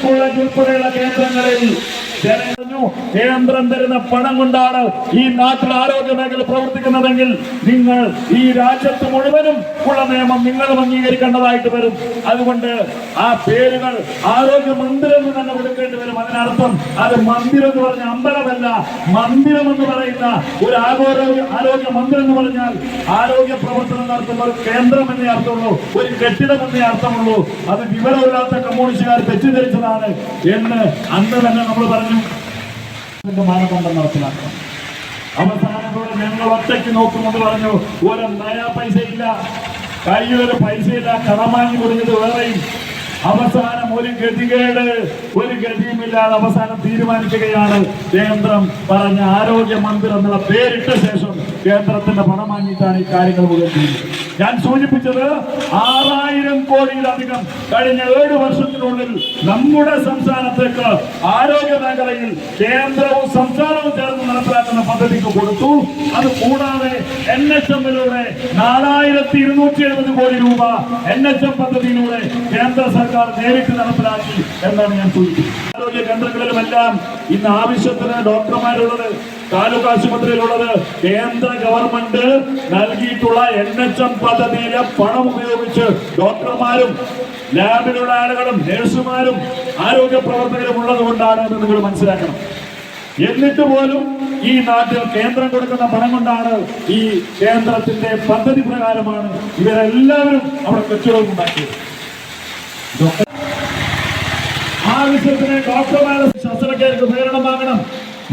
College ഉൾപ്പെടെയുള്ള കേന്ദ്രങ്ങളിൽ കേന്ദ്രം തരുന്ന പണം കൊണ്ടാണ് ഈ നാട്ടിൽ ആരോഗ്യ മേഖല പ്രവർത്തിക്കുന്നതെങ്കിൽ നിങ്ങൾ ഈ രാജ്യത്ത് മുഴുവനും ഉള്ള നിയമം നിങ്ങളും അംഗീകരിക്കേണ്ടതായിട്ട് വരും. അതുകൊണ്ട് ആ പേരുകൾ ആരോഗ്യ മന്ദിരം എന്ന് തന്നെ കൊടുക്കേണ്ടി വരും. അതിനർത്ഥം അത് മന്ദിരം എന്ന് പറഞ്ഞ അമ്പലമല്ല, മന്ദിരം എന്ന് പറയുന്ന ഒരു ആരോഗ്യ മന്ദിരം എന്ന് പറഞ്ഞാൽ ആരോഗ്യ പ്രവർത്തനം നടത്തുന്ന ഒരു കേന്ദ്രം എന്നേ അർത്ഥമുള്ളൂ, ഒരു കെട്ടിടം എന്നേ അർത്ഥമുള്ളൂ. അത് വിവരമില്ലാത്ത കമ്മ്യൂണിസ്റ്റുകാർ തെറ്റിദ്ധരിച്ചതാണ് എന്ന് അന്ന് തന്നെ നമ്മൾ പറഞ്ഞു. മാനദണ്ഡം നടപ്പിലാക്കണം. അവസാനത്തോടെ ഞങ്ങൾ ഒറ്റയ്ക്ക് നോക്കുമെന്ന് പറഞ്ഞു. ഒരു നയ പൈസ ഇല്ല, കയ്യിലൊരു പൈസയില്ല, കടം വാങ്ങി കൊടുത്തത് വേറെയും. അവസാനം ഒരു ഗതികേട്, ഒരു ഗതിയുമില്ലാതെ അവസാനം തീരുമാനിക്കുകയാണ്. കേന്ദ്രം പറഞ്ഞ ആരോഗ്യ മന്ത്രി എന്നുള്ള പേരിട്ട ശേഷം കേന്ദ്രത്തിന്റെ പണം വാങ്ങിയിട്ടാണ് ഈ കാര്യങ്ങൾ മുഴുവൻ ചെയ്യുന്നത്. ഞാൻ സൂചിപ്പിച്ചത് 6000 കോടിയിലധികം കഴിഞ്ഞ 7 വർഷത്തിനുള്ളിൽ നമ്മുടെ സംസ്ഥാനത്തേക്ക് ആരോഗ്യ മേഖലയിൽ കേന്ദ്രവും സംസ്ഥാനവും ചേർന്ന് നടപ്പിലാക്കുന്ന പദ്ധതിക്ക് കൊടുത്തു. അത് കൂടാതെ NHM-ലൂടെ 4270 കോടി രൂപ NHM പദ്ധതിയിലൂടെ കേന്ദ്ര സർക്കാർ നേരിട്ട് നടപ്പിലാക്കി എന്നാണ് ഞാൻ സൂചിപ്പിച്ചത്. ആരോഗ്യ കേന്ദ്രങ്ങളിലുമെല്ലാം ഇന്ന് ആവശ്യത്തിന് ഡോക്ടർമാരുള്ളത്, താലൂക്ക് ആശുപത്രിയിലുള്ളത് കേന്ദ്ര ഗവൺമെന്റ് നൽകിയിട്ടുള്ള NHM പദ്ധതിയിലെ പണം ഉപയോഗിച്ച് ഡോക്ടർമാരും ലാബിലുള്ള ആളുകളും നഴ്സുമാരും ആരോഗ്യ പ്രവർത്തകരും ഉള്ളത് കൊണ്ടാണ് എന്ന് നിങ്ങൾ മനസ്സിലാക്കണം. എന്നിട്ട് പോലും ഈ നാട്ടിൽ കേന്ദ്രം കൊടുക്കുന്ന പണം കൊണ്ടാണ്, ഈ കേന്ദ്രത്തിന്റെ പദ്ധതി പ്രകാരമാണ് ഇവരെല്ലാവരും അവിടെ കച്ചവടം ഉണ്ടാക്കിയത്. ആവശ്യത്തിന് ഡോക്ടർമാരെ ശസ്ത്രക്രിയക്ക് ഉപകരണം വാങ്ങണം,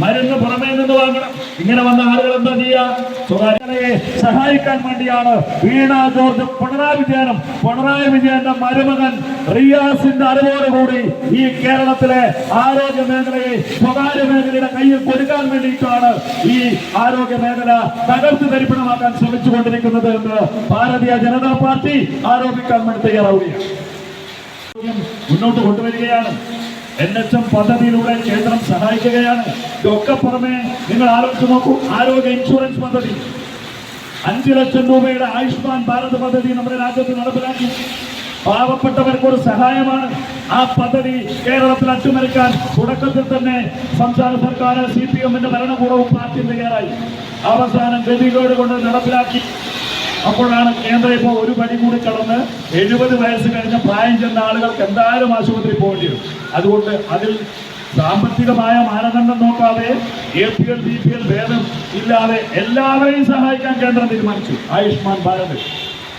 മരുന്ന് പുറമേ നിന്ന് വാങ്ങണം. ഇങ്ങനെ വന്ന ആളുകൾ എന്താ ചെയ്യുക? സ്വകാര്യതയെ സഹായിക്കാൻ വേണ്ടിയാണ് വീണ ജോർജ് പിണറായി വിജയന്റെ മരുമകൻ റിയാസിന്റെ അറിവോടുകൂടി ഈ കേരളത്തിലെ ആരോഗ്യ മേഖലയെ സ്വകാര്യ മേഖലയുടെ കയ്യിൽ കൊടുക്കാൻ വേണ്ടിയിട്ടാണ് ഈ ആരോഗ്യ മേഖല തകർത്ത് തരിപ്പണമാക്കാൻ ശ്രമിച്ചുകൊണ്ടിരിക്കുന്നത് എന്ന് ഭാരതീയ ജനതാ പാർട്ടി ആരോപിക്കാൻ വേണ്ടി തയ്യാറാവുകയാണ്, മുന്നോട്ട് കൊണ്ടുവരികയാണ്. NHM പദ്ധതിയിലൂടെ കേന്ദ്രം സഹായിക്കുകയാണ്. ഇതൊക്കെ പുറമെ നിങ്ങൾ ആലോചിച്ച് നോക്കൂ. ആരോഗ്യ ഇൻഷുറൻസ് പദ്ധതി 5 ലക്ഷം രൂപയുടെ ആയുഷ്മാൻ ഭാരത് പദ്ധതി നമ്മുടെ രാജ്യത്ത് നടപ്പിലാക്കി. പാവപ്പെട്ടവർക്കൊരു സഹായമാണ്. ആ പദ്ധതി കേരളത്തിൽ അട്ടിമറിക്കാൻ തുടക്കത്തിൽ തന്നെ സംസ്ഥാന സർക്കാർ CPM-ന്റെ ഭരണകൂടവും പാർട്ടിയും തയ്യാറായി. അവസാനം ഗതികേട് കൊണ്ട് നടപ്പിലാക്കി. അപ്പോഴാണ് കേന്ദ്രം ഇപ്പോൾ ഒരു പടി കൂടി കടന്ന് 70 വയസ്സ് കഴിഞ്ഞ പ്രായം ചെന്ന ആളുകൾക്ക് എന്തായാലും ആശുപത്രി പോകേണ്ടി വരും. അതുകൊണ്ട് അതിൽ സാമ്പത്തികമായ മാനദണ്ഡം നോക്കാതെ APL BPL ഭേദം ഇല്ലാതെ എല്ലാവരെയും സഹായിക്കാൻ കേന്ദ്രം തീരുമാനിച്ചു. ആയുഷ്മാൻ ഭാരത്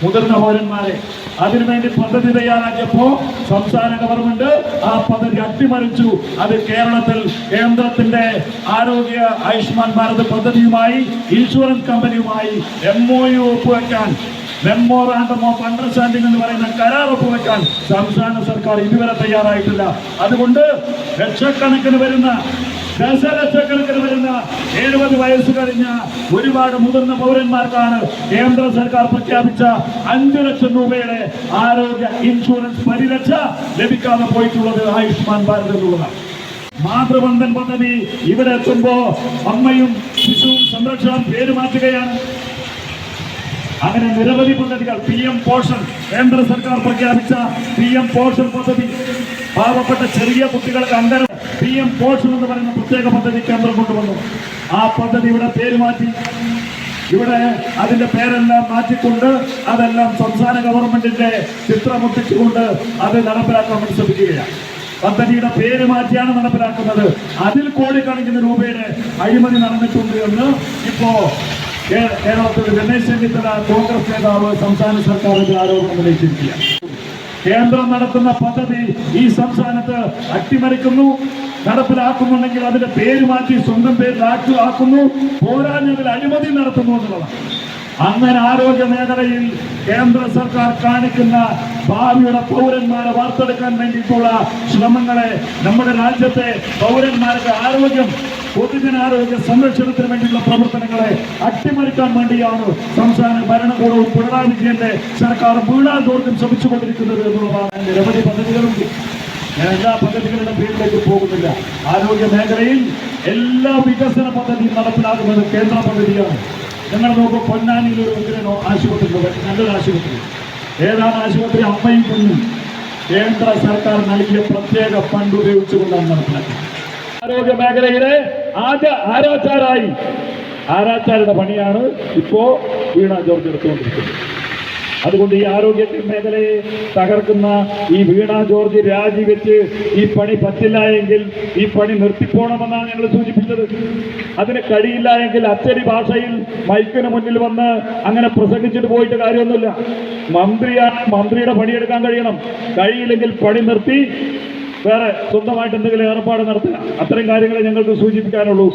മുതിർന്ന പൗരന്മാരെ അതിനുവേണ്ടി പദ്ധതി തയ്യാറാക്കിയപ്പോൾ സംസ്ഥാന ഗവൺമെന്റ് ആ പദ്ധതി അട്ടിമറിച്ചു. അത് കേരളത്തിൽ കേന്ദ്രത്തിന്റെ ആരോഗ്യ ആയുഷ്മാൻ ഭാരത് പദ്ധതിയുമായി ഇൻഷുറൻസ് കമ്പനിയുമായി MOU ഒപ്പുവെക്കാൻ, മെമ്മോറാണ്ടം ഓഫ് അണ്ടർസ്റ്റാൻഡിംഗ് എന്ന് പറയുന്ന കരാർ ഒപ്പുവെക്കാൻ സംസ്ഥാന സർക്കാർ ഇതുവരെ തയ്യാറായിട്ടില്ല. അതുകൊണ്ട് ദശലക്ഷക്കണക്കിന് വരുന്ന 70 വയസ്സ് കഴിഞ്ഞ ഒരുപാട് മുതിർന്ന പൗരന്മാർക്കാണ് കേന്ദ്ര സർക്കാർ പ്രഖ്യാപിച്ച 5 ലക്ഷം രൂപയുടെ ആരോഗ്യ ഇൻഷുറൻസ് പരിരക്ഷ ലഭിക്കാതെ പോയിട്ടുള്ളത് ആയുഷ്മാൻ ഭാരത് എന്നുള്ളതാണ്. മാതൃബന്ധൻ പദ്ധതി ഇവിടെ എത്തുമ്പോ അമ്മയും ശിശുവും സംരക്ഷണം പേര് മാറ്റുകയാണ്. അങ്ങനെ നിരവധി പദ്ധതികൾ. PM പോഷൻ, കേന്ദ്ര സർക്കാർ പ്രഖ്യാപിച്ച PM പോഷൻ പദ്ധതി, പാവപ്പെട്ട ചെറിയ കുട്ടികൾക്ക് അന്തരം PM പോഷൻ എന്ന് പറയുന്ന പ്രത്യേക പദ്ധതി കേന്ദ്രം കൊണ്ടുവന്നു. ആ പദ്ധതി ഇവിടെ പേര് മാറ്റി, ഇവിടെ അതിന്റെ പേരെല്ലാം മാറ്റിക്കൊണ്ട് അതെല്ലാം സംസ്ഥാന ഗവൺമെന്റിന്റെ ചിത്രമൊട്ടിച്ചുകൊണ്ട് അത് നടപ്പിലാക്കാൻ വേണ്ടി ശ്രമിക്കുകയാണ്. പദ്ധതിയുടെ പേര് മാറ്റിയാണ് നടപ്പിലാക്കുന്നത്. അതിൽ കോടിക്കണക്കിന് രൂപയുടെ അഴിമതി നടന്നിട്ടുണ്ട് എന്ന് ഇപ്പോ കേരളത്തിൽ രമേശ് ചെന്നിത്തല കോൺഗ്രസ് നേതാവ് സംസ്ഥാന സർക്കാരിന്റെ ആരോപണം ഉന്നയിച്ചിരിക്കുകയാണ്. കേന്ദ്രം നടത്തുന്ന പദ്ധതി ഈ സംസ്ഥാനത്ത് അട്ടിമറിക്കുന്നു, നടപ്പിലാക്കുന്നുണ്ടെങ്കിൽ അതിന്റെ പേര് മാറ്റി സ്വന്തം പേരിൽ ആക്കുന്നു, പോരാഞ്ഞതിൽ അഴിമതി നടത്തുന്നു എന്നുള്ളതാണ്. അങ്ങനെ ആരോഗ്യ മേഖലയിൽ കേന്ദ്ര സർക്കാർ കാണിക്കുന്ന ഭാവിയുടെ പൗരന്മാരെ വാർത്തെടുക്കാൻ വേണ്ടിയിട്ടുള്ള ശ്രമങ്ങളെ, നമ്മുടെ രാജ്യത്തെ പൗരന്മാരുടെ ആരോഗ്യം, പൊതുജനാരോഗ്യ സംരക്ഷണത്തിന് വേണ്ടിയുള്ള പ്രവർത്തനങ്ങളെ അട്ടിമറിക്കാൻ വേണ്ടിയാണ് സംസ്ഥാന ഭരണകൂടവും പിണറായി വിജയന്റെ സർക്കാർ വീണാതോർക്കും ശ്രമിച്ചുകൊണ്ടിരിക്കുന്നത് എന്നുള്ളതാണ്. നിരവധി പദ്ധതികളുണ്ട്. ഞാൻ എല്ലാ പദ്ധതികളുടെ പേരിലേക്ക് പോകുന്നില്ല. ആരോഗ്യ മേഖലയിൽ എല്ലാ വികസന പദ്ധതിയും നടപ്പിലാക്കുന്നത് കേന്ദ്ര പദ്ധതിയാണ്. ഞങ്ങൾ നോക്കും, പൊന്നാനിയിൽ ഒരു ആശുപത്രി, നല്ലൊരു ആശുപത്രി. ഏതാണ് ആശുപത്രി? അമ്മയും കുഞ്ഞും. കേന്ദ്ര സർക്കാർ നൽകിയ പ്രത്യേക ഫണ്ട് ഉപയോഗിച്ചുകൊണ്ടാണ് നടപ്പിലാക്കുന്നത്. ആരോഗ്യ മേഖലയിലെ ആദ്യ ആരാച്ചാരുടെ പണിയാണ് ഇപ്പോ വീണ ജോർജ് എടുത്തുകൊണ്ടിരിക്കുന്നത്. അതുകൊണ്ട് ഈ ആരോഗ്യ മേഖലയെ തകർക്കുന്ന ഈ വീണ ജോർജ് രാജിവെച്ച് ഈ പണി പറ്റില്ല എങ്കിൽ ഈ പണി നിർത്തിപ്പോണമെന്നാണ് ഞങ്ങൾ സൂചിപ്പിച്ചത്. അതിന് കഴിയില്ല എങ്കിൽ അച്ചടി ഭാഷയിൽ മൈക്കിന് മുന്നിൽ വന്ന് അങ്ങനെ പ്രസംഗിച്ചിട്ട് പോയിട്ട് കാര്യമൊന്നുമില്ല. മന്ത്രിയാണ്, മന്ത്രിയുടെ പണിയെടുക്കാൻ കഴിയണം. കഴിയില്ലെങ്കിൽ പണി നിർത്തി വേറെ സ്വന്തമായിട്ട് എന്തെങ്കിലും ഏർപ്പാട് നടത്തുക. അത്തരം കാര്യങ്ങളെ ഞങ്ങൾക്ക് സൂചിപ്പിക്കാനുള്ളൂ.